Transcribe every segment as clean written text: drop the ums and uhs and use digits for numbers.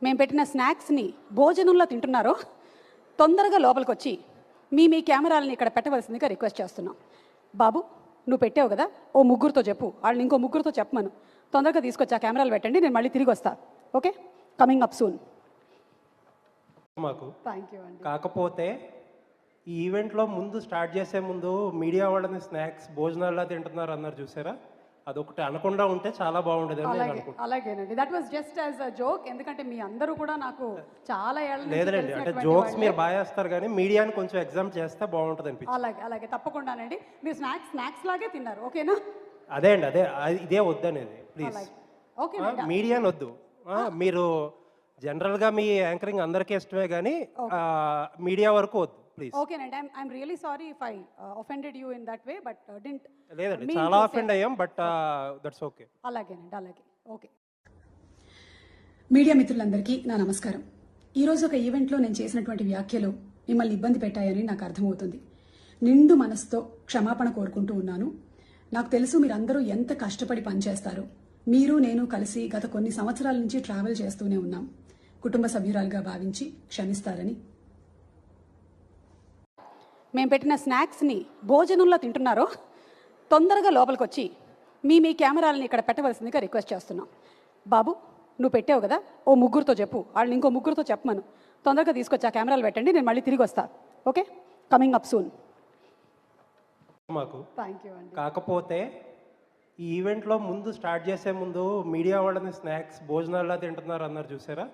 మేము పెట్టిన స్నాక్స్ని భోజనంలో తింటున్నారో తొందరగా లోపలికి వచ్చి మీ కెమెరాలని ఇక్కడ పెట్టవలసిందిగా రిక్వెస్ట్ చేస్తున్నాం. బాబు, నువ్వు పెట్టావు కదా, ఓ ముగ్గురితో చెప్పు, వాళ్ళని ఇంకో ముగ్గురితో చెప్పమను. తొందరగా తీసుకొచ్చి ఆ కెమెరాలు పెట్టండి, నేను మళ్ళీ తిరిగి వస్తా. Okay, coming up soon. మాకు థ్యాంక్ యూ అండి. కాకపోతే ఈ ఈవెంట్లో ముందు స్టార్ట్ చేసే ముందు మీడియా వాళ్ళని స్నాక్స్ భోజనాల్లో తింటున్నారు అన్నారు చూసారా, అదొకటి అనకుండా ఉంటే చాలా బాగుండేది అని నేను అనుకుంటున్నాను. అలాగేనండి, that was just as a joke. ఎందుకంటే మీ అందరూ కూడా నాకు చాలా ఏళ్ళ నుంచి లేదండి, అంటే తెలిసినటువంటి జోక్స్ వాళ్ళే. మీరు బాగా వేస్తారు కానీ మీడియాని కొంచెం ఎగ్జామ్ చేస్తే బాగుంటుంది అనిపించింది. అలాగే తప్పకుండానండి. మీరు స్నాక్స్ లాగే తిన్నారు, ఓకేనా? అదే అండి, ఇదే వద్దనేది ప్లీజ్. ఓకే, మీడియాని వద్దు. మీరు జనరల్గా మీ యాంకరింగ్ అందరికీ ఇష్టమే కానీ మీడియా వరకు వద్దు ప్లీజ్. ఓకేనండి, I'm really sorry if I offended you in that way, but didn't. లేదండి, చాలా అఫెండ్ అయ్యాం, బట్ దట్స్ ఓకే. అలాగే ఓకే. మీడియా మిత్రులందరికీ నా నమస్కారం. ఈరోజు ఒక ఈవెంట్లో నేను చేసినటువంటి వ్యాఖ్యలు మిమ్మల్ని ఇబ్బంది పెట్టాయని నాకు అర్థమవుతుంది. నిండు మనసుతో క్షమాపణ కోరుకుంటూ ఉన్నాను. నాకు తెలుసు మీరందరూ ఎంత కష్టపడి పనిచేస్తారు. మీరు నేను కలిసి గత కొన్ని సంవత్సరాల నుంచి ట్రావెల్ చేస్తూనే ఉన్నాం. కుటుంబ సభ్యురాలుగా భావించి క్షమిస్తారని. మేము పెట్టిన స్నాక్స్ని భోజనంలో తింటున్నారో తొందరగా లోపలికి వచ్చి మీ కెమెరాలని ఇక్కడ పెట్టవలసిందిగా రిక్వెస్ట్ చేస్తున్నాం. బాబు, నువ్వు పెట్టావు కదా, ఓ ముగ్గురితో చెప్పు, వాళ్ళని ఇంకో ముగ్గురితో చెప్పమను. తొందరగా తీసుకొచ్చి ఆ కెమెరాలు పెట్టండి, నేను మళ్ళీ తిరిగి వస్తా. Okay, coming up soon. మాకు థ్యాంక్ యూ అండి. కాకపోతే ఈ ఈవెంట్లో ముందు స్టార్ట్ చేసే ముందు మీడియా వాళ్ళని స్నాక్స్ భోజనాల్లో తింటున్నారు అన్నారు చూసారా,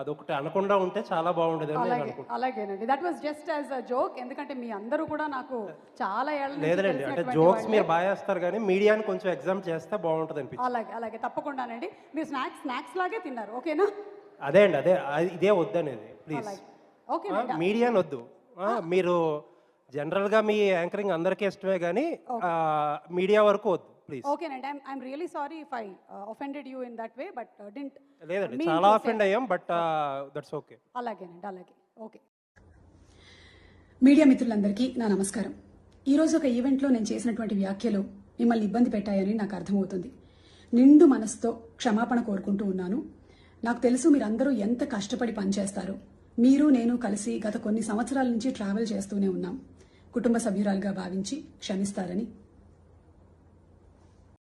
అదొకటి అనకుండా ఉంటే చాలా బాగుండేది అని నేను అనుకుంటున్నాను. అలాగేనండి, that was just as a joke. ఎందుకంటే మీ అందరూ కూడా నాకు చాలా ఏళ్ళ నుంచి లేదండి, అంటే తెలిసినటువంటి జోక్స్ వాళ్ళే. మీరు బాగా వేస్తారు కానీ మీడియాని కొంచెం ఎగ్జామ్ చేస్తే బాగుంటుంది అనిపించింది. అలాగే తప్పకుండానండి. మీరు స్నాక్స్ లాగే తిన్నారు, ఓకేనా? అదే అండి, ఇదే వద్దనేది ప్లీజ్. ఓకే, మీడియాని వద్దు. మీరు జనరల్గా మీ యాంకరింగ్ అందరికీ ఇష్టమే కానీ మీడియా వరకు వద్దు ప్లీజ్. ఓకేనండి, I'm really sorry if I offended you in that way, but didn't. లేదండి, చాలా అఫెండ్ అయ్యాం, బట్ దట్స్ ఓకే. అలాగే ఓకే. మీడియా మిత్రులందరికీ నా నమస్కారం. ఈరోజు ఒక ఈవెంట్లో నేను చేసినటువంటి వ్యాఖ్యలు మిమ్మల్ని ఇబ్బంది పెట్టాయని నాకు అర్థమవుతుంది. నిండు మనసుతో క్షమాపణ కోరుకుంటూ ఉన్నాను. నాకు తెలుసు మీరందరూ ఎంత కష్టపడి పనిచేస్తారు. మీరు నేను కలిసి గత కొన్ని సంవత్సరాల నుంచి ట్రావెల్ చేస్తూనే ఉన్నాం. కుటుంబ సభ్యురాలుగా భావించి క్షమిస్తారని.